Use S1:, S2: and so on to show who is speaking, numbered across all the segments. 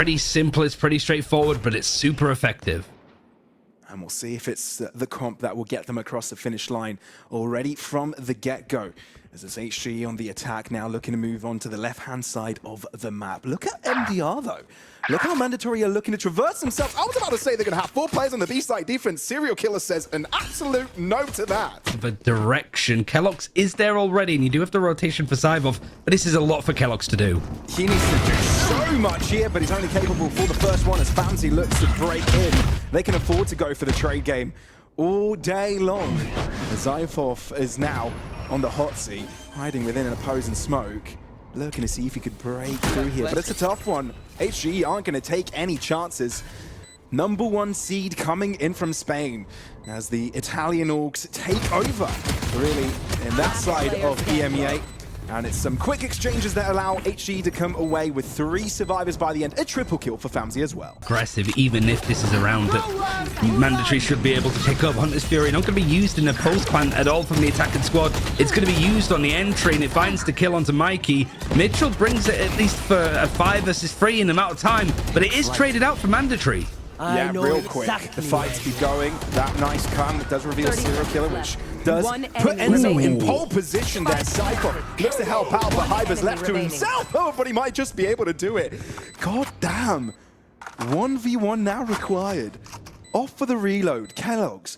S1: Pretty simple, it's pretty straightforward, but it's super effective.
S2: And we'll see if it's the comp that will get them across the finish line already from the get-go. As it's HGE on the attack now, looking to move on to the left-hand side of the map. Look at MDR, though. Look how Mandatory are looking to traverse themselves. I was about to say they're going to have 4 players on the B-side defense. Serial Killer says an absolute no to that.
S1: The direction. keloqz is there already, and you do have the rotation for Sivov, but this is a lot for keloqz to do.
S2: He needs to do so much here, but he's only capable for the first one as Famsi looks to break in. They can afford to go for the trade game all day long. Zyphov is now on the hot seat, hiding within an opposing smoke, looking to see if he could break through here, but it's a tough one. HGE aren't going to take any chances. Number 1 seed coming in from Spain as the Italian Orgs take over, really, in that side of EMEA. And it's some quick exchanges that allow HGE to come away with 3 survivors by the end. A triple kill for Famsi as well.
S1: Aggressive, even if this is a round that Mandatory should be able to pick up. Hunter's Fury not going to be used in a post plant at all from the attacking squad. It's going to be used on the entry, and it finds the kill onto Mikey. Mitchell brings it at least for a 5 versus 3 in the amount of time, but it is traded out for Mandatory.
S2: Yeah, real quick. The fights keep going. That nice come does reveal a serial killer, which does put Enzo in pole position there. Cypher looks to help out, but Hyber's left to himself. Oh, but he might just be able to do it. God damn. 1v1 now required. Off for the reload. keloqz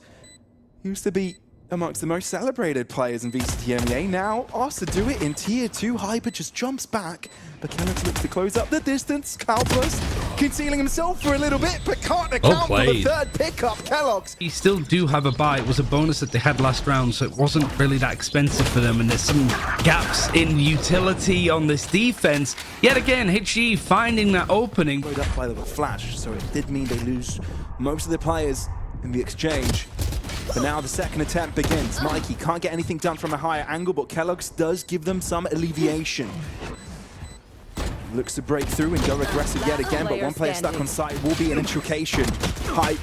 S2: used to be amongst the most celebrated players in VCL, now asked to do it in Tier 2. Hyper just jumps back, but keloqz looks to close up the distance. Cloudburst concealing himself for a little bit, but can't account for the 3rd pickup. keloqz.
S1: You still do have a buy. It was a bonus that they had last round, so it wasn't really that expensive for them, and there's some gaps in utility on this defense. Yet again, HGE finding that opening.
S2: Slowed up by the flash, so it did mean they lose most of their players in the exchange. But now the second attempt begins. Mikey can't get anything done from a higher angle, but keloqz does give them some alleviation. Looks to break through and go aggressive yet again, but one player stuck on site will be an intrication. Hype,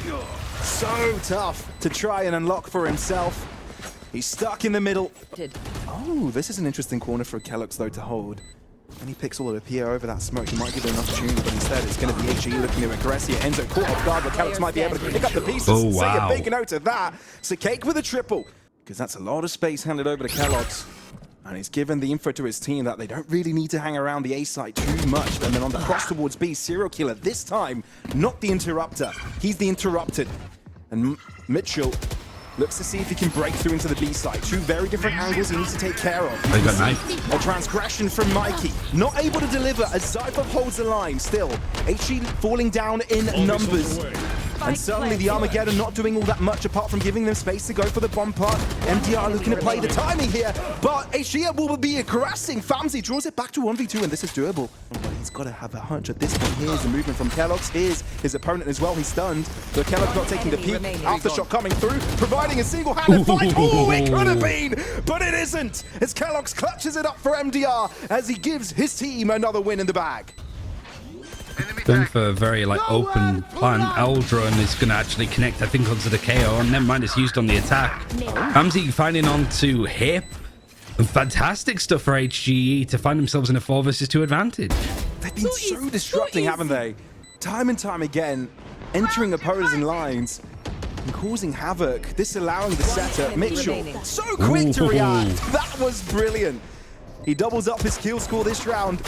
S2: so tough to try and unlock for himself. He's stuck in the middle. Oh, this is an interesting corner for keloqz though to hold. And he picks all of the PO over that smoke. He might give it an opportunity, but instead it's going to be HGE looking to aggress here. Enzo caught off guard, but keloqz might be able to pick up the pieces.
S1: Oh, wow.
S2: Say a big note of that. So Cake with a triple, because that's a lot of space handed over to keloqz. And he's given the info to his team that they don't really need to hang around the A site too much. And then on the cross towards B, Serial Killer, this time, not the interrupter. He's the interrupted. And Mitchell looks to see if he can break through into the B side. 2 very different angles he needs to take care of.
S1: They got knife.
S2: A transgression from Mikey. Not able to deliver as Zyphov holds the line. Still, HG falling down in numbers. And suddenly the Armageddon not doing all that much apart from giving them space to go for the bomb part. MDR looking to play the timing here, but HG will be aggressing. Famsi draws it back to 1v2, and this is doable. But he's got to have a hunch at this point. Here's the movement from keloqz. Here's his opponent as well. He's stunned. But keloqz not taking the peek. Aftershock coming through, providing a single-handed fight. Oh, it could have been, but it isn't. As keloqz clutches it up for MDR as he gives his team another win in the bag.
S1: Going for a very open plan. Aldron is going to actually connect, I think, onto the KO, and never mind, it's used on the attack. Famsi finding onto Hip. And fantastic stuff for HGE to find themselves in a 4 versus 2 advantage.
S2: They've been so disrupting, haven't they? Time and time again, entering opposing lines and causing havoc. This allowing the setter, Mitchell, so quick to react. That was brilliant. He doubles up his kill score this round,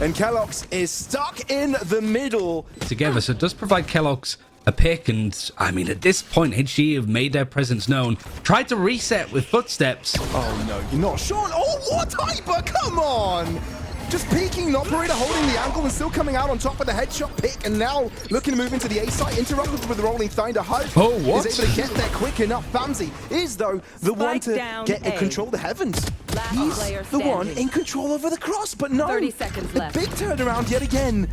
S2: and keloqz is stuck in the middle.
S1: Together, so it does provide keloqz a pick, and I mean, at this point, HGE have made their presence known. Tried to reset with footsteps.
S2: Oh no, you're not sure. Oh, what Hyper? Come on! Just peeking, operator holding the angle and still coming out on top with the headshot pick, and now looking to move into the A site, interrupted with the rolling thunder. Hope is able to get there quick enough. Famsi is, though, the one to get and control the heavens. He's the one in control over the cross, but no.
S3: 30 seconds left.
S2: A big turnaround yet again.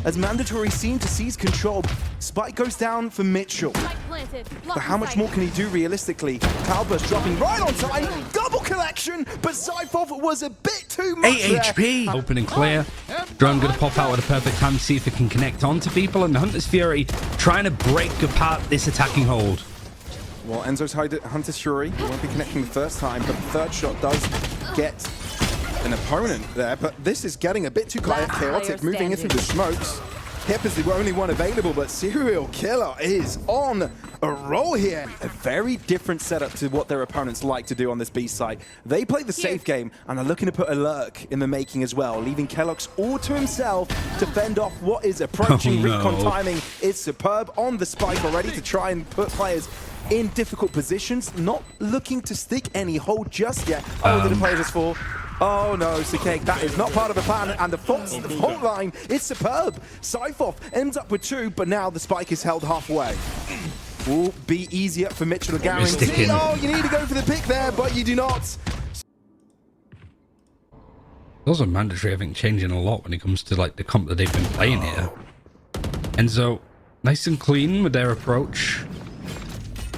S2: As Mandatory seem to seize control. Spike goes down for Mitchell. But how much more can he do realistically? Cloudburst dropping right on time. Double collection, but Zyphov was a bit too much
S1: 8 HP. Open and clear. Drone going to pop out at a perfect time to see if it can connect onto people. And the Hunter's Fury trying to break apart this attacking hold.
S2: Well, Enzo's Hunter's Fury won't be connecting the first time, but the third shot does get an opponent there. But this is getting a bit too chaotic, moving in through the smokes. Hip is the only one available, but Serial Killer is on a roll here. A very different setup to what their opponents like to do on this B site. They play the safe game and are looking to put a lurk in the making as well, leaving Kellogg's all to himself to fend off what is approaching. Recon timing is superb on the spike already to try and put players in difficult positions, not looking to stick any hold just yet. Oh, did the players just fall? Oh no, Cake, that is not part of the plan, and the fault line is superb. Syfoff ends up with 2, but now the spike is held halfway. Will be easier for Mitchell to guarantee. Oh, you need to go for the pick there, but you do not.
S1: Those are mandatory, I think, changing a lot when it comes to like the comp that they've been playing here. Enzo, nice and clean with their approach.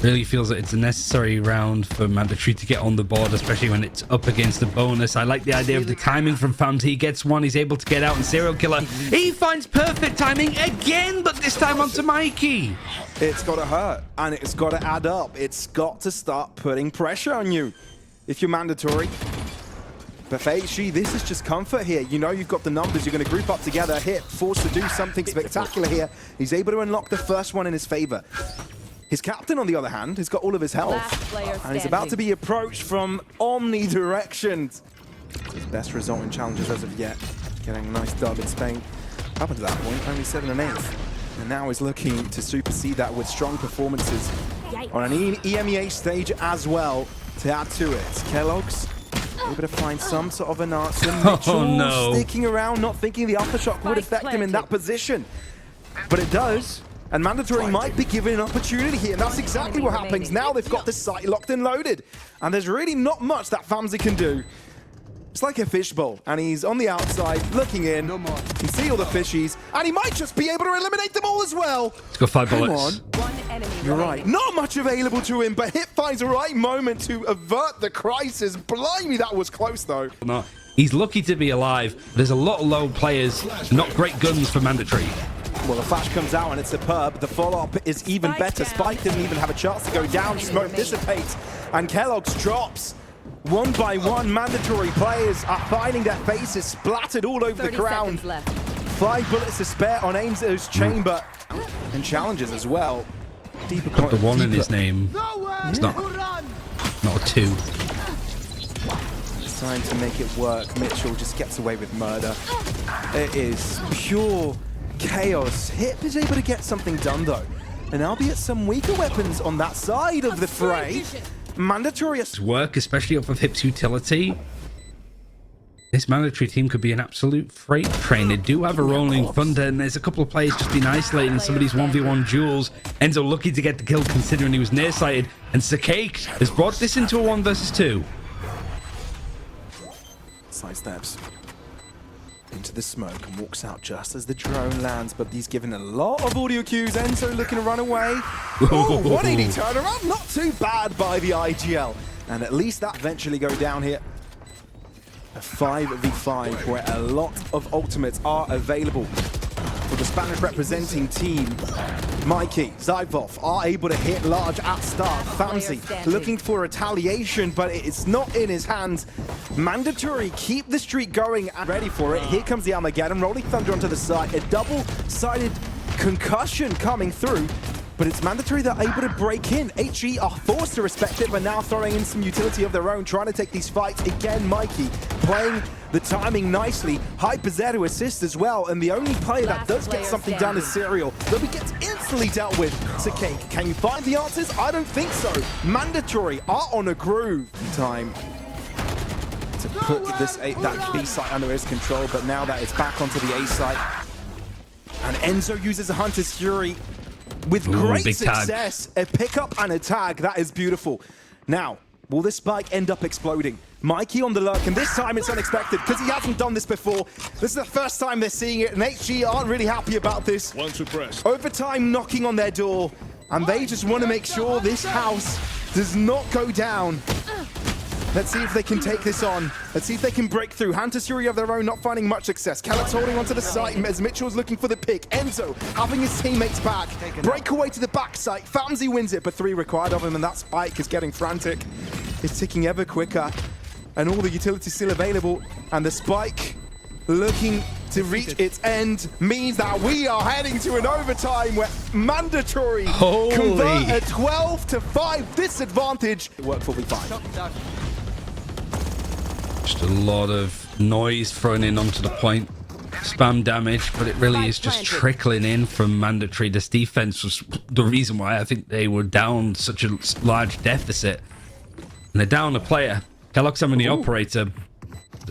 S1: Really feels that it's a necessary round for mandatory to get on the board, especially when it's up against the bonus. I like the idea of the timing from Fams. He gets one, he's able to get out, and Serial Killer, he finds perfect timing again, but this time onto Mikey.
S2: It's got to hurt, and it's got to add up. It's got to start putting pressure on you if you're mandatory. But for HGE, this is just comfort here. You know you've got the numbers, you're going to group up together. Hit, forced to do something spectacular here. He's able to unlock the first one in his favor. His captain, on the other hand, has got all of his health, and he's about to be approached from omnidirections. His best result in challenges as of yet, getting a nice dub in Spain. Up until that point, only 7 and 8, and now he's looking to supersede that with strong performances on an EMEA stage as well to add to it. Kellogg's able to find some sort of an answer. Mitchell sticking around, not thinking the aftershock would affect him in that position, but it does. And mandatory might be given an opportunity here, and that's exactly what happens. Now they've got the site locked and loaded, and there's really not much that Famzy can do. It's like a fishbowl, and he's on the outside, looking in. You can see all the fishies, and he might just be able to eliminate them all as well.
S1: He's got 5 bullets.
S2: You're right. Not much available to him, but Hip finds the right moment to avert the crisis. Blimey, that was close, though.
S1: No, he's lucky to be alive. There's a lot of low players, not great guns for mandatory.
S2: Well, the flash comes out and it's superb. The follow-up is even better. Spike didn't even have a chance to go down. Smoke dissipates and Kellogg's drops. One by one, mandatory players are finding their faces splattered all over the ground. 5 bullets to spare on Ainslow's chamber. And challenges as well. Deeper
S1: got the 1 in his name. It's not a 2.
S2: It's time to make it work. Mitchell just gets away with murder. It is pure chaos. Hip is able to get something done though, and albeit some weaker weapons on that side of the fray. Mandatory
S1: work, especially off of Hip's utility. This mandatory team could be an absolute freight train. They do have a rolling thunder, and there's a couple of players just been isolated in some of these 1v1 duels. Enzo lucky to get the kill considering he was nearsighted, and Cake has brought this into a 1 versus 2.
S2: Sidesteps into the smoke and walks out just as the drone lands, but he's given a lot of audio cues. Enzo looking to run away. Ooh, 180 turnaround, not too bad by the IGL, and at least that eventually go down here. A 5v5 where a lot of ultimates are available for the Spanish representing team. Mikey, Zyvov are able to hit large at start. Famzy looking for retaliation, but it's not in his hands. Mandatory keep the streak going and ready for it. Here comes the Armageddon, rolling thunder onto the side. A double-sided concussion coming through, but it's mandatory they're able to break in. HGE are forced to respect it, but now throwing in some utility of their own, trying to take these fights. Again, Mikey playing the timing nicely. Hyper's there to assist as well, and the only player that does get something done is Serial. Though he gets instantly dealt with. Cake, can you find the answers? I don't think so. Mandatory are on a groove. Time to put that B site under his control, but now that it's back onto the A site. And Enzo uses a Hunter's Fury with great success. A pickup and a tag, that is beautiful. Now, will this spike end up exploding? Mikey on the lurk, and this time it's unexpected because he hasn't done this before. This is the first time they're seeing it, and HGE aren't really happy about this. Overtime knocking on their door, and they just want to make sure this house does not go down. Let's see if they can take this on. Let's see if they can break through. Hunter's Fury of their own, not finding much success. Kellogg's holding onto the site as Mitchell's looking for the pick. Enzo having his teammates back. Breakaway to the back site. Famzy wins it, but 3 required of him, and that spike is getting frantic. It's ticking ever quicker, and all the utilities still available, and the spike looking to to reach its end means that we are heading to an overtime where mandatory convert a 12-5 disadvantage. Work for V5.
S1: Just a lot of noise thrown in onto the point. Spam damage, but it really is just trickling in from mandatory. This defense was the reason why I think they were down such a large deficit. And they're down a player. Kellogg's having the operator.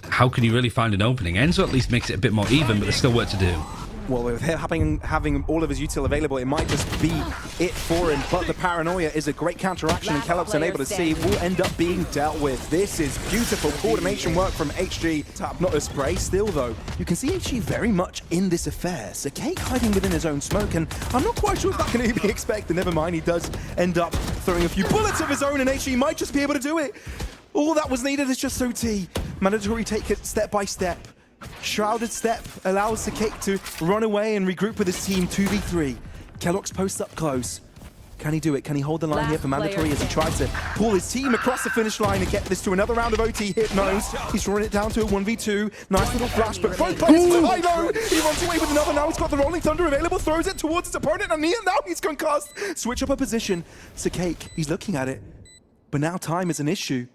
S1: How can you really find an opening? Enzo at least makes it a bit more even, but there's still work to do.
S2: Well, with him having all of his util available, it might just be it for him. But the paranoia is a great counteraction, and Kellogg's unable to see will end up being dealt with. This is beautiful coordination work from HG. Tap, not a spray. Still, though, you can see HG very much in this affair. So Cake hiding within his own smoke, and I'm not quite sure if that can be expected. Never mind, he does end up throwing a few bullets of his own, and HG might just be able to do it. All that was needed is just OT. Mandatory take it step by step. Shrouded step allows the Cake to run away and regroup with his team 2v3. Kellogg's posts up close. Can he do it? Can he hold the line here for mandatory as he tries to pull his team across the finish line and get this to another round of OT? Hypnos. He's drawing it down to a 1v2. Nice little flash, but both players high low. He runs away with another. Now he's got the Rolling Thunder available, throws it towards his opponent, and now he's concussed. Switch up a position. So Cake, he's looking at it, but now time is an issue.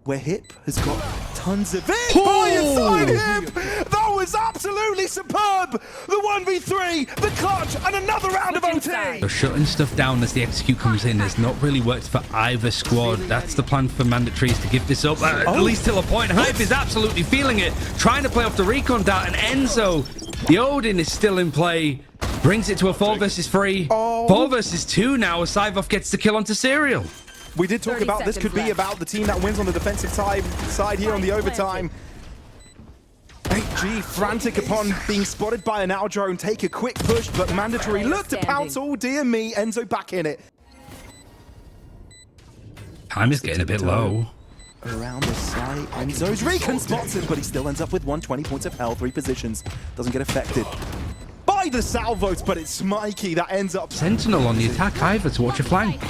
S2: Where Hip has got tons of it. Inside Hip! That was absolutely superb! The 1v3, the clutch, and another round of OT!
S1: They're shutting stuff down as the execute comes in. It's not really worked for either squad. That's the plan for mandatory, is to give this up, at least till a point. Hype is absolutely feeling it, trying to play off the recon dart, and Enzo, the Odin is still in play. Brings it to a 4 versus 3. 4 versus 2 now as Syvoth gets the kill onto Serial.
S2: We did talk about this could be about the team that wins on the defensive side here on the overtime. HG frantic upon being spotted by an out drone, take a quick push, but mandatory look to pounce. Oh dear me, Enzo back in it.
S1: Time is getting a bit low.
S2: Around the side, Enzo's recon spots him, but he still ends up with 120 points of health, 3 positions. Doesn't get affected by the salvos, but it's Smikey that ends up.
S1: Sentinel on the attack, Ivor to watch a flank.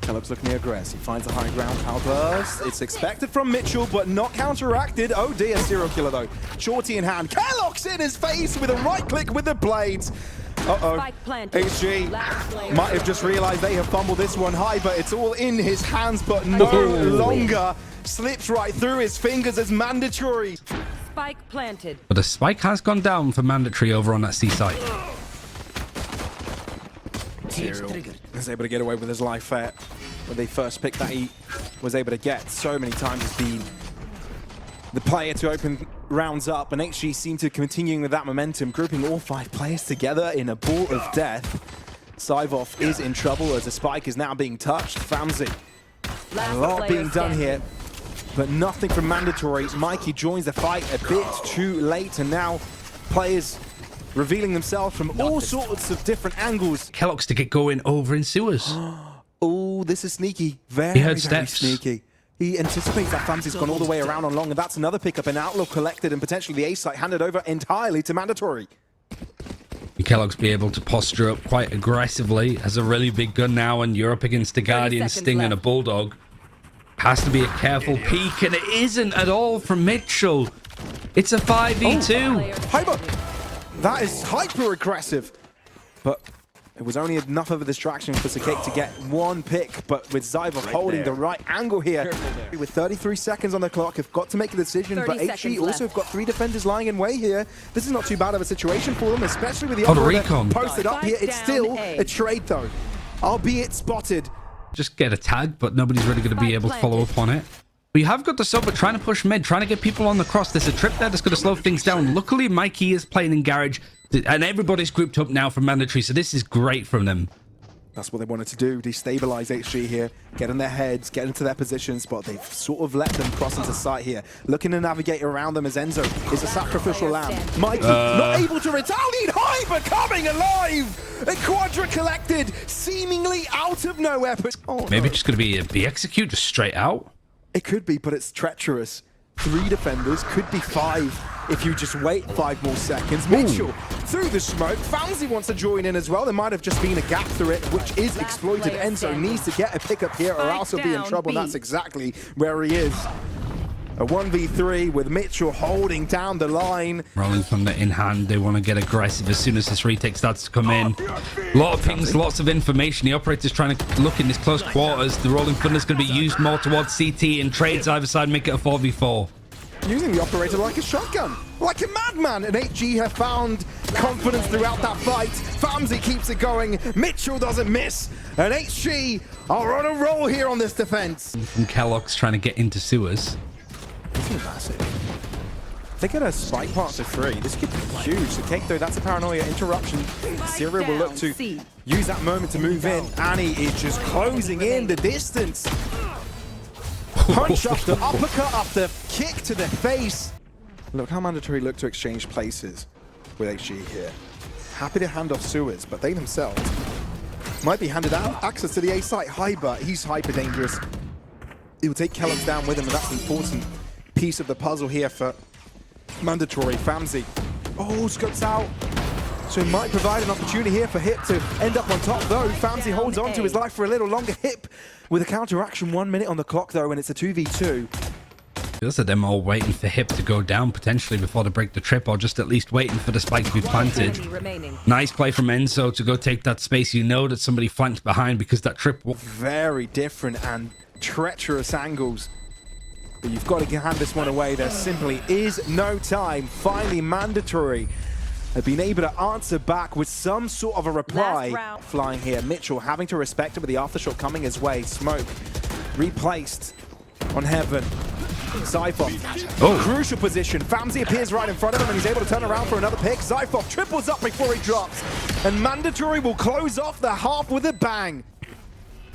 S2: Kellogg's looking aggressive. He finds the high ground. Power burst. It's expected from Mitchell, but not counteracted. Oh dear, serial killer though. Shorty in hand. Kellogg's in his face with a right click with the blades. Uh-oh. HG might have just realized they have fumbled this one high, but it's all in his hands, but no longer. Slips right through his fingers as mandatory.
S3: Spike planted.
S1: But the spike has gone down for mandatory over on that C site.
S2: Serial is able to get away with his life fair. When they first pick that he was able to get so many times has been the player to open rounds up, and HG seem to continuing with that momentum, grouping all 5 players together in a ball of death. Syvoth is in trouble as the spike is now being touched. Famzy, a lot being done here, but nothing from mandatory. Mikey joins the fight a bit too late, and now players revealing themselves from all sorts of different angles.
S1: Kellogg's to get going over in sewers.
S2: Oh, this is sneaky. Very,
S1: he heard
S2: very
S1: steps.
S2: sneaky. He anticipates that Famzy's gone all the way around on long, and that's another pickup, an outlook collected, and potentially the A site handed over entirely to mandatory.
S1: Kellogg's be able to posture up quite aggressively as a really big gun now, and you're up against a Guardian, Sting, and a Bulldog. Has to be a careful peek, and it isn't at all from Mitchell. It's a 5v2.
S2: Hyper! That is hyper aggressive, but it was only enough of a distraction for Cake to get one pick, but with Syvoth holding the right angle here. With 33 seconds on the clock, have got to make a decision, but HG also have got 3 defenders lying in way here. This is not too bad of a situation for them, especially with the other
S1: recon
S2: posted up here. It's still a trade though, albeit spotted.
S1: Just get a tag, but nobody's really going to be able to follow up on it. We have got the sub, but trying to push mid, trying to get people on the cross. There's a trip there that's going to slow things down. Luckily, Mikey is playing in Garage, and everybody's grouped up now for mandatory, so this is great from them.
S2: That's what they wanted to do, destabilize HG here, get in their heads, get into their positions, but they've sort of let them cross into sight here. Looking to navigate around them as Enzo is a sacrificial lamb. Mikey not able to retaliate, Hyper coming alive! A quadra collected, seemingly out of nowhere.
S1: Maybe just going to be execute just straight out?
S2: It could be, but it's treacherous. 3 defenders, could be 5 if you just wait 5 more seconds. Mitchell through the smoke. Famzy wants to join in as well. There might have just been a gap through it, which is exploited. Enzo needs to get a pickup here or else he'll be in trouble. And that's exactly where he is. A 1v3 with Mitchell holding down the line.
S1: Rolling Thunder in hand. They want to get aggressive as soon as this retake starts to come in. A lot of pings, lots of information. The operator's trying to look in this close quarters. The Rolling Thunder's going to be used more towards CT and trades either side, make it a 4v4.
S2: Using the operator like a shotgun, like a madman. And HGE have found confidence throughout that fight. Famzi keeps it going. Mitchell doesn't miss. And HGE are on a roll here on this defense.
S1: From Kellogg's trying to get into sewers.
S2: This is massive. They get a spike part to 3. This could be huge. The cake, though, that's a paranoia interruption. Syria will look to use that moment to move in. Annie is just closing in the distance. Punch after uppercut after kick to the face. Look how Mandatory look to exchange places with HGE here. Happy to hand off sewers, but they themselves might be handed out access to the A site. Hyper, he's hyper dangerous. He will take Kellogg's down with him, and that's an important piece of the puzzle here for Mandatory. Famzi. Oh, scopes out. So it might provide an opportunity here for Hip to end up on top, though. Famzi holds on to his life for a little longer. Hip with a counteraction, 1 minute on the clock, though, and it's a 2v2.
S1: Feels like them all waiting for Hip to go down potentially before they break the trip, or just at least waiting for the spike to be planted. Nice play from Enzo to go take that space. You know that somebody flanked behind because that trip...
S2: Very different and treacherous angles. But you've got to hand this one away. There simply is no time. Finally, Mandatory have been able to answer back with some sort of a reply. Flying here, Mitchell having to respect it with the aftershock coming his way. Smoke replaced on Heaven. Zyphoff, crucial position. Famzi appears right in front of him and he's able to turn around for another pick. Zyphoff triples up before he drops. And Mandatory will close off the half with a bang.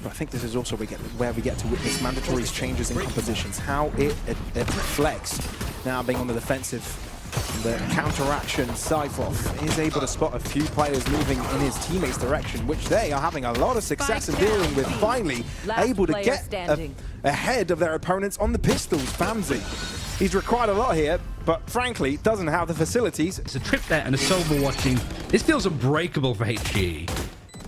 S2: But I think this is also where we get to witness Mandatory's changes in compositions. How it flex. Now being on the defensive. The counteraction, Zyphoff is able to spot a few players moving in his teammates' direction, which they are having a lot of success in dealing with. Finally, able to get ahead of their opponents on the pistols. Famzi, he's required a lot here, but frankly, doesn't have the facilities.
S1: It's a trip there and a sober watching. This feels unbreakable for HGE.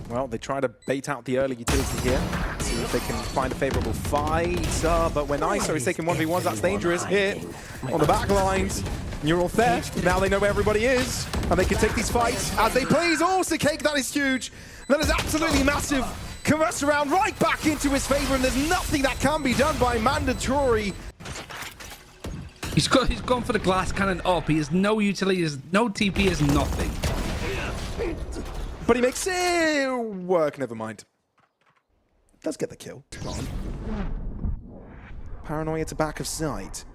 S2: Well, they try to bait out the early utility here, see if they can find a favorable fight. But when ISO is taking 1v1s, that's dangerous. Hit on the back lines. Neural theft. Now they know where everybody is, and they can take these fights as they please. Also, Cake, that is huge. That is absolutely massive. Converts around right back into his favor, and there's nothing that can be done by Mandatory.
S1: He's gone for the glass cannon up. He has no utility, he has no TP, he has nothing.
S2: But he makes it work. Never mind. Does get the kill. Paranoia to back of sight.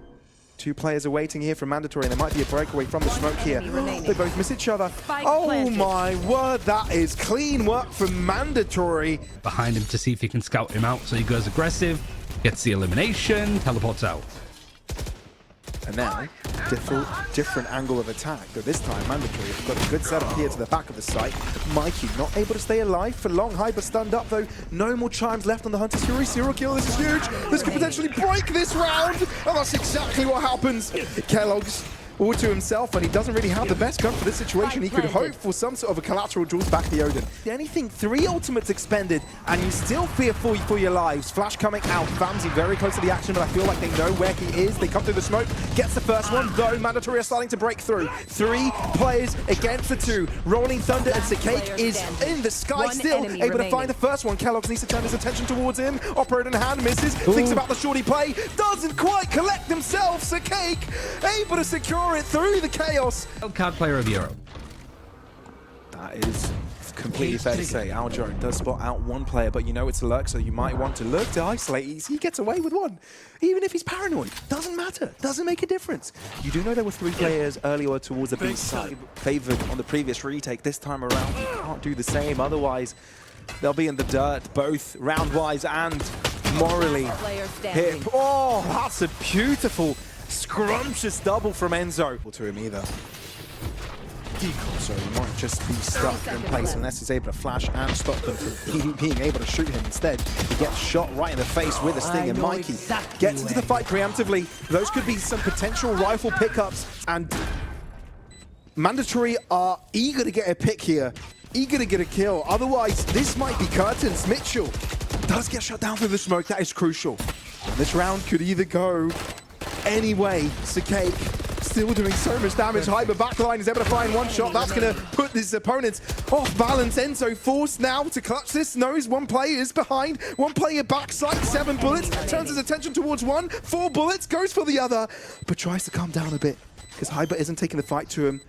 S2: 2 players are waiting here from Mandatory, and there might be a breakaway from the smoke here. They both miss each other. Oh my word, that is clean work from Mandatory.
S1: Behind him to see if he can scout him out, so he goes aggressive, gets the elimination, teleports out.
S2: And now, different angle of attack, but this time Mandatory have got a good setup here to the back of the site. Mikey not able to stay alive for long. Hyper stunned up though. No more chimes left on the Hunter's Fury. Serial kill, this is huge. This could potentially break this round. And that's exactly what happens. Kellogg's all to himself, and he doesn't really have the best gun for this situation. He could hope for some sort of a collateral draws back the Odin. Anything, 3 ultimates expended, and you still fear for your lives. Flash coming out. Famzi very close to the action, but I feel like they know where he is. They come through the smoke, gets the first one, though Mandatory are starting to break through. 3 players against the 2. Rolling Thunder and Cake is in the sky still, able to find the first one. Kellogg's needs to turn his attention towards him. Operator in hand, misses, thinks about the shorty play, doesn't quite collect himself. Cake able to secure it through the chaos.
S1: Card player of Europe.
S2: That is completely fair to say. Aljo does spot out 1 player, but you know it's a lurk, so you might want to look to isolate. He gets away with 1. Even if he's paranoid, doesn't matter, doesn't make a difference. You do know there were 3 players earlier towards the B side, favored on the previous retake. This time around, you can't do the same, otherwise they'll be in the dirt, both round-wise and morally. Hip. Oh, that's a beautiful scrumptious double from Enzo. To him either. So he might just be stuck in place unless he's able to flash and stop them from being able to shoot him. Instead, he gets shot right in the face with a sting, and Mikey gets into the fight preemptively. Those could be some potential rifle pickups, and Mandatory are eager to get a pick here, eager to get a kill. Otherwise, this might be curtains. Mitchell does get shot down through the smoke. That is crucial. And this round could either go anyway. Cake still doing so much damage. Hyper backline is able to find one shot. That's going to put his opponents off balance. Enzo forced now to clutch this. Knows one player is behind. One player backside. 7 bullets. Turns his attention towards one. 4 bullets. Goes for the other. But tries to calm down a bit because Hyper isn't taking the fight to him.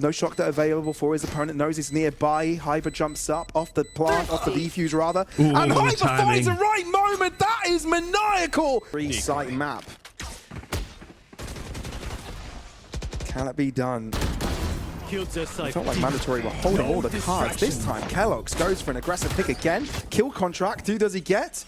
S2: No shock that available for his opponent. Knows he's nearby. Hyper jumps up off the plant, off the defuse rather.
S1: Ooh,
S2: and Hyper
S1: timing.
S2: finds the right moment. That is maniacal. 3-site map. Can it be done? It felt like Mandatory were holding all the cards. This time, Kellogg's goes for an aggressive pick again. Kill contract. Who does he get?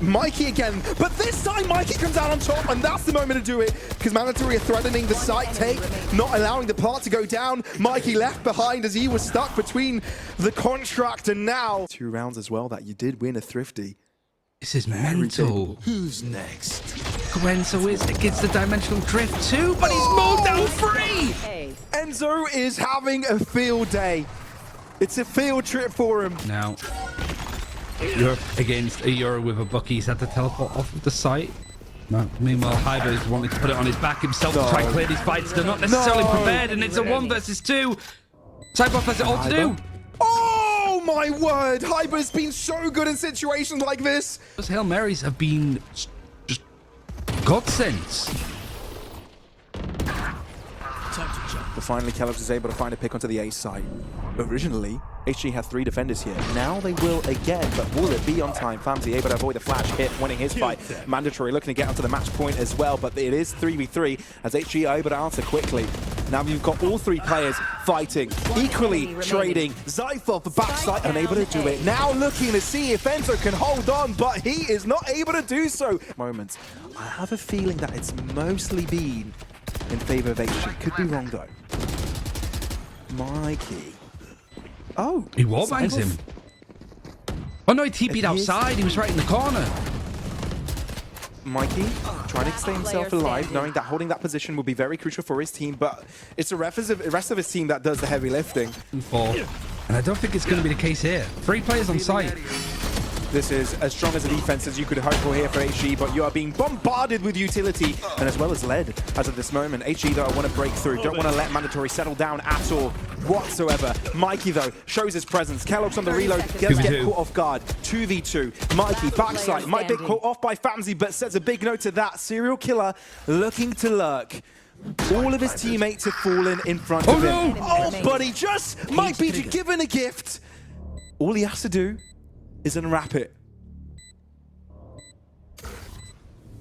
S2: Mikey again, but this time Mikey comes out on top, and that's the moment to do it, because Mandatory are threatening the site take, not allowing the plant to go down. Mikey left behind as he was stuck between the contract and now. 2 rounds as well that you did win a thrifty.
S1: This is mental.
S3: Who's next?
S1: Enzo is against the dimensional drift too, but he's mowed down free.
S2: Enzo is having a field day. It's a field trip for him.
S1: Now, you're against a Euro with a Bucky. He's had to teleport off of the site. No. Meanwhile, Hyber is wanting to put it on his back himself to try and clear these fights. They're not necessarily prepared, and it's a 1 versus 2. Cyberbuff has it all to do.
S2: Oh my word! Hyper's been so good in situations like this.
S1: Those Hail Marys have been just godsends.
S2: But finally, Kellogg's is able to find a pick onto the A side. Originally, HGE had 3 defenders here. Now they will again, but will it be on time? Famzy able to avoid a flash hit, winning his fight. Mandatory looking to get onto the match point as well, but it is 3v3 as HGE are able to answer quickly. Now you've got all 3 players fighting, equally trading. Zypher for backside, unable to do it. Now looking to see if Enzo can hold on, but he is not able to do so. Moments. I have a feeling that it's mostly been in favor of HGE. Could be wrong though. Mikey. Oh,
S1: he wallbangs him. Oh no, he TP'd outside. He was right in the corner.
S2: Mikey trying to stay himself alive, knowing that holding that position will be very crucial for his team, but it's the rest of his team that does the heavy lifting.
S1: And I don't think it's going to be the case here. 3 players on site.
S2: This is as strong as a defense as you could hope for here for HGE, but you are being bombarded with utility and as well as lead as of this moment. HGE though want to break through, don't want to let Mandatory settle down at all whatsoever. Mikey though shows his presence. Kellogg's on the reload, gets get caught off guard. 2v2. Mikey backside might be caught off by Famzy, but sets a big note to that. Serial killer looking to lurk. All of his teammates have fallen in front of him.
S1: No.
S2: Oh, but he just might be given a gift. All he has to do is unwrap it.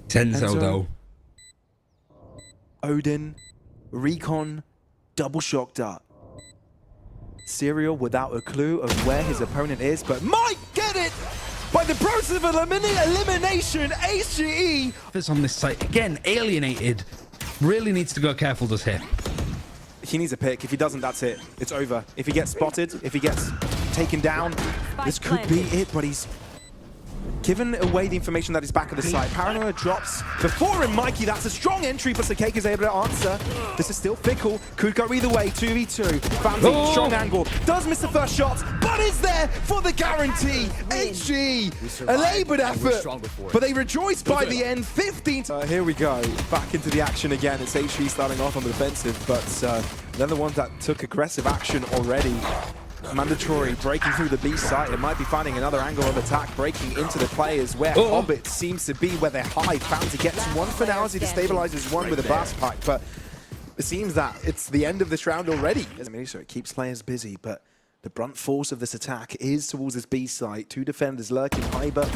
S1: Enzo though.
S2: Odin, Recon, double shock dart. Serial without a clue of where his opponent is, but might get it by the process of elimination. HGE.
S1: It's on this site again, alienated. Really needs to go careful, does he?
S2: He needs a pick. If he doesn't, that's it. It's over. If he gets spotted, if he gets taken down, this could be it, but he's given away the information that is back of the site. Paranoia drops before him. Mikey, that's a strong entry, but Cake is able to answer. This is still fickle. Could go either way. 2v2. Famzy, strong angle. Does miss the first shot, but is there for the guarantee. HG, a labored effort, but they rejoice by the end. 15. Here we go. Back into the action again. It's HG starting off on the defensive, but they're the ones that took aggressive action already. Mandatory breaking through the B site. It might be finding another angle of attack, breaking into the players where Hobbit seems to be where they're high. Famzy gets one for now as he destabilizes one with a blast pipe, but it seems that it's the end of this round already. So it keeps players busy, but the brunt force of this attack is towards this B site. 2 defenders lurking. Hyber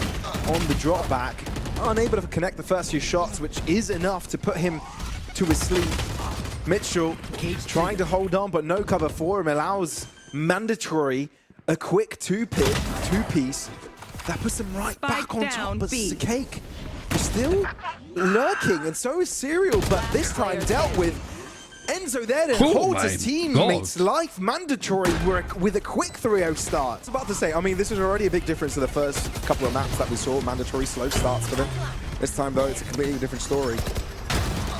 S2: on the drop back, unable to connect the first few shots, which is enough to put him to his sleep. Mitchell trying to hold on, but no cover for him, allows Mandatory a quick 2-piece that puts him right back on top. But Cake is still lurking, and so is Serial, but this time dealt with. Enzo there to hold his teammates' life. Mandatory work with a quick 3-0 start. I was about to say, I mean, this is already a big difference to the first couple of maps that we saw. Mandatory slow starts for them. This time, though, it's a completely different story.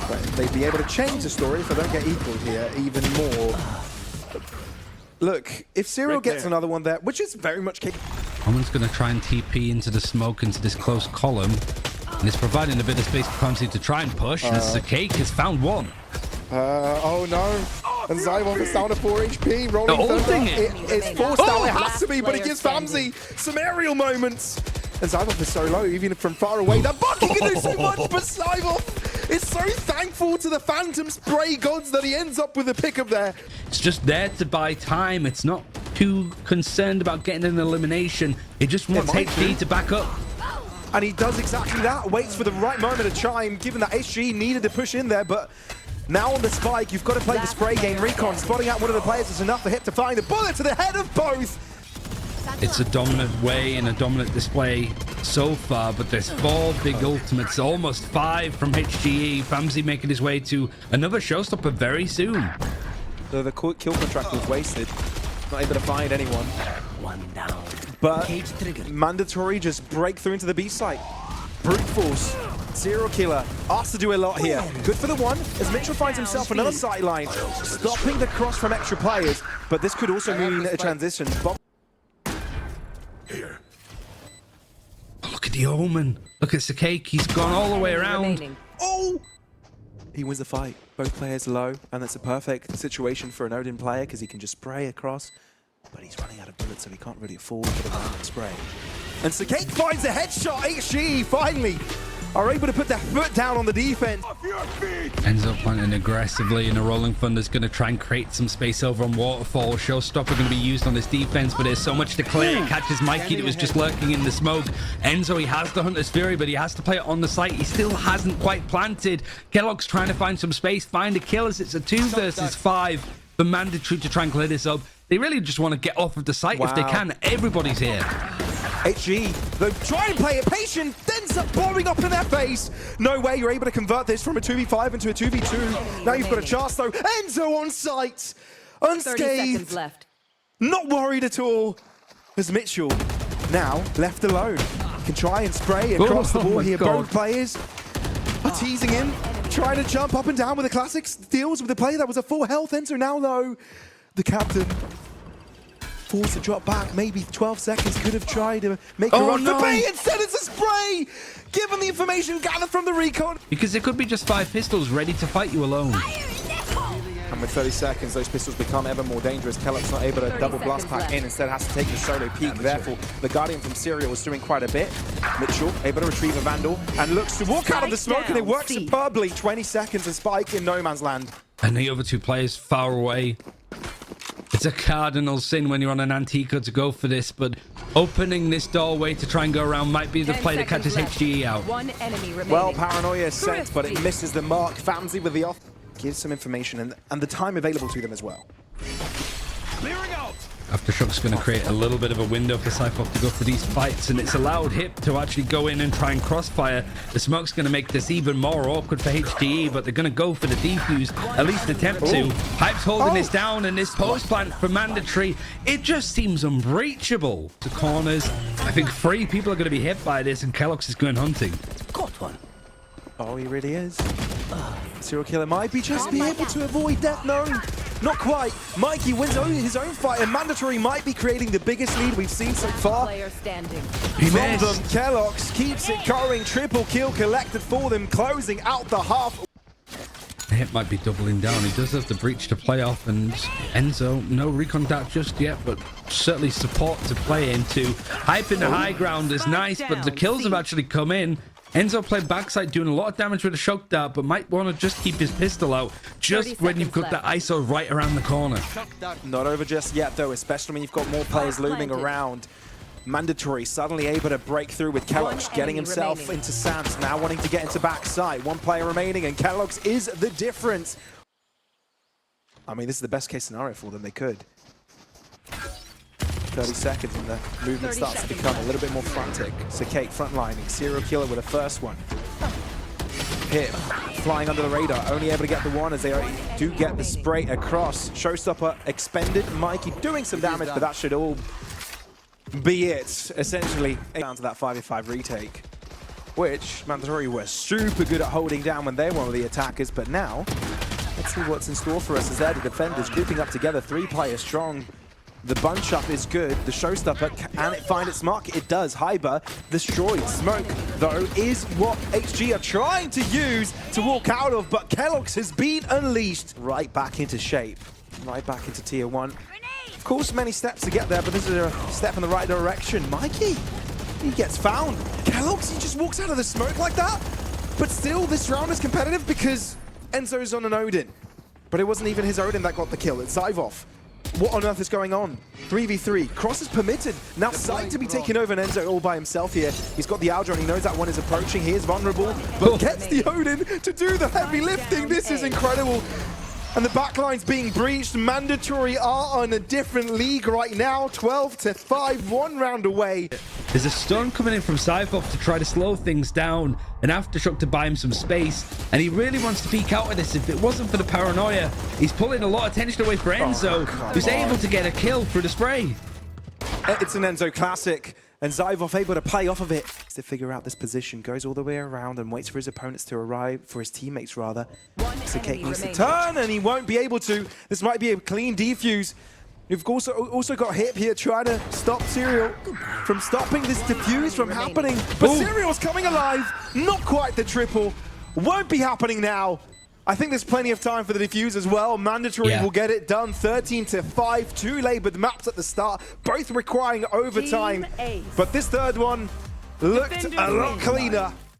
S2: But they'd be able to change the story if they don't get equal here even more. Look, if Serial gets another one there, which is very much capable.
S1: Someone's going to try and TP into the smoke, into this close column. And it's providing a bit of space for Famsi to try and push, as Cake has found one.
S2: Oh no. And Zyvov is down to 4 HP, rolling
S1: ulting
S2: It's forced out, it has to be, but it gives Famsi some aerial moments. And Zyvov is so low, even from far away. That Bucky can do so much, but Zyvov is so thankful to the Phantom Spray gods that he ends up with a pickup there.
S1: It's just there to buy time. It's not too concerned about getting an elimination. It just wants HGE to back up.
S2: And he does exactly that, waits for the right moment to chime, given that HGE needed to push in there, but now on the spike, you've got to play the spray game. Recon spotting out one of the players is enough for Hip to find the bullet to the head of both.
S1: It's a dominant way and a dominant display so far, but there's 4 big ultimates, almost 5 from HGE. Famsi making his way to another showstopper very soon.
S2: So the kill contract was wasted, not able to find anyone.
S3: One down.
S2: But mandatory just break through into the B site. Brute force, serial killer, asked to do a lot here. Good for the one, as Mitchell finds himself another sideline, stopping the cross from extra players, but this could also mean a transition.
S3: Here.
S1: Look at the Omen. Look at Cake. He's gone all the way around.
S2: Oh! He wins the fight. Both players low, and that's a perfect situation for an Odin player because he can just spray across. But he's running out of bullets, so he can't really afford for the random spray. And Cake finds a headshot. HGE finally are able to put their foot down on the defense.
S1: Enzo planting aggressively, and a Rolling Thunder's going to try and create some space over on Waterfall. Showstopper going to be used on this defense, but there's so much to clear. Catches Mikey that was just lurking in the smoke. Enzo, he has the Hunter's Fury, but he has to play it on the site. He still hasn't quite planted. Kellogg's trying to find some space, find a kill as it's a 2 versus 5. The mandatory to try and clear this up. They really just want to get off of the site if they can. Everybody's here.
S2: HGE, though, try and play it patient, ends up blowing up in their face. No way you're able to convert this from a 2v5 into a 2v2. Now you've got a chance, though. Enzo on site, unscathed.
S4: 30 seconds left.
S2: Not worried at all. As Mitchell now left alone. Can try and spray across the wall here. Both players are teasing him, trying to jump up and down with the classics. Deals with the player that was a full health. Enzo now, though, the captain forced to drop back. Maybe 12 seconds, could have tried to make a run for B. Instead it's a spray, given the information gathered from the recon.
S1: Because it could be just 5 pistols ready to fight you alone.
S2: And with 30 seconds, those pistols become ever more dangerous. Kellogg's not able to double blast pack in, instead has to take the solo peek. Therefore, the Guardian from Serial was doing quite a bit. Mitchell able to retrieve a Vandal and looks to walk out of the smoke, and it works superbly. 20 seconds of spike in no man's land.
S1: And the other 2 players far away. It's a cardinal sin when you're on an Antico to go for this, but opening this doorway to try and go around might be the play that catches HGE out.
S4: One enemy remaining.
S2: Well, Paranoia is set, but it misses the mark. Famsi with the off gives some information and the time available to them as well.
S3: Clearing out.
S1: Aftershock's going to create a little bit of a window for Cypher to go for these fights, and it's allowed Hip to actually go in and try and crossfire. The smoke's going to make this even more awkward for HGE, but they're going to go for the defuse, at least attempt to. Hype's holding this down, and this post plant for mandatory, it just seems unbreachable. The corners, I think 3 people are going to be hit by this, and Kellogg's is going hunting.
S3: Caught one.
S2: Oh, he really is. Serial killer might be just be able to avoid death. No, not quite. Mikey wins his own fight, and mandatory might be creating the biggest lead we've seen so far.
S4: Player standing.
S1: He
S2: From
S1: missed.
S2: them, Kellogg's keeps it going. Triple kill collected for them, closing out the half.
S1: Hip might be doubling down. He does have the breach to play off, and Enzo, no recon dat just yet, but certainly support to play into. Hype in the high ground is nice, but the kills have actually come in. Enzo played backside, doing a lot of damage with a shock dart, but might want to just keep his pistol out just when you've got that ISO right around the corner.
S2: Not over just yet, though, especially when you've got more players looming around. Mandatory suddenly able to break through with Kellogg's, getting himself into Sands, now wanting to get into backside. 1 player remaining, and Kellogg's is the difference. I mean, this is the best case scenario for them. They could. 30 seconds and the movement starts to become a little bit more frantic. So Cake frontlining, serial killer with a first one. Hip flying under the radar, only able to get the one as they do get the spray across. Showstopper expended, Mikey doing some damage, but that should all be it. Essentially, down to that 5v5 retake, which Mandatory were super good at holding down when they were one of the attackers, but now, let's see what's in store for us as they're the defenders grouping up together, 3 players strong. The bunch up is good. The showstopper, can it find its mark? It does. Hyber destroyed. Smoke, though, is what HGE are trying to use to walk out of, but Kellogg's has been unleashed. Right back into shape. Right back into tier 1. Of course, many steps to get there, but this is a step in the right direction. Mikey, he gets found. Kellogg's, he just walks out of the smoke like that. But still, this round is competitive because Enzo's on an Odin. But it wasn't even his Odin that got the kill. It's Zyvoff. What on earth is going on? 3v3. Cross is permitted. Now Sight to be taking over and Enzo all by himself here. He's got the Aldron. He knows that one is approaching. He is vulnerable, but gets the Odin to do the heavy lifting. This is incredible. And the backline's being breached. Mandatory are on a different league right now. 12-5, 1 round away.
S1: There's a stun coming in from Zyvoff to try to slow things down, an aftershock to buy him some space, and he really wants to peek out of this. If it wasn't for the paranoia, he's pulling a lot of attention away for Enzo, who's able to get a kill through the spray.
S2: It's an Enzo classic, and Zyvoff able to play off of it to figure out this position. Goes all the way around and waits for his opponents to arrive, for his teammates rather. So Cake needs to turn, and he won't be able to. This might be a clean defuse. You've also got Hip here trying to stop Serial from stopping this defuse from happening. But Serial's coming alive. Not quite the triple. Won't be happening now. I think there's plenty of time for the defuse as well. Mandatory will get it done. 13-5. 2 labored maps at the start, both requiring overtime. But this third one looked a lot cleaner.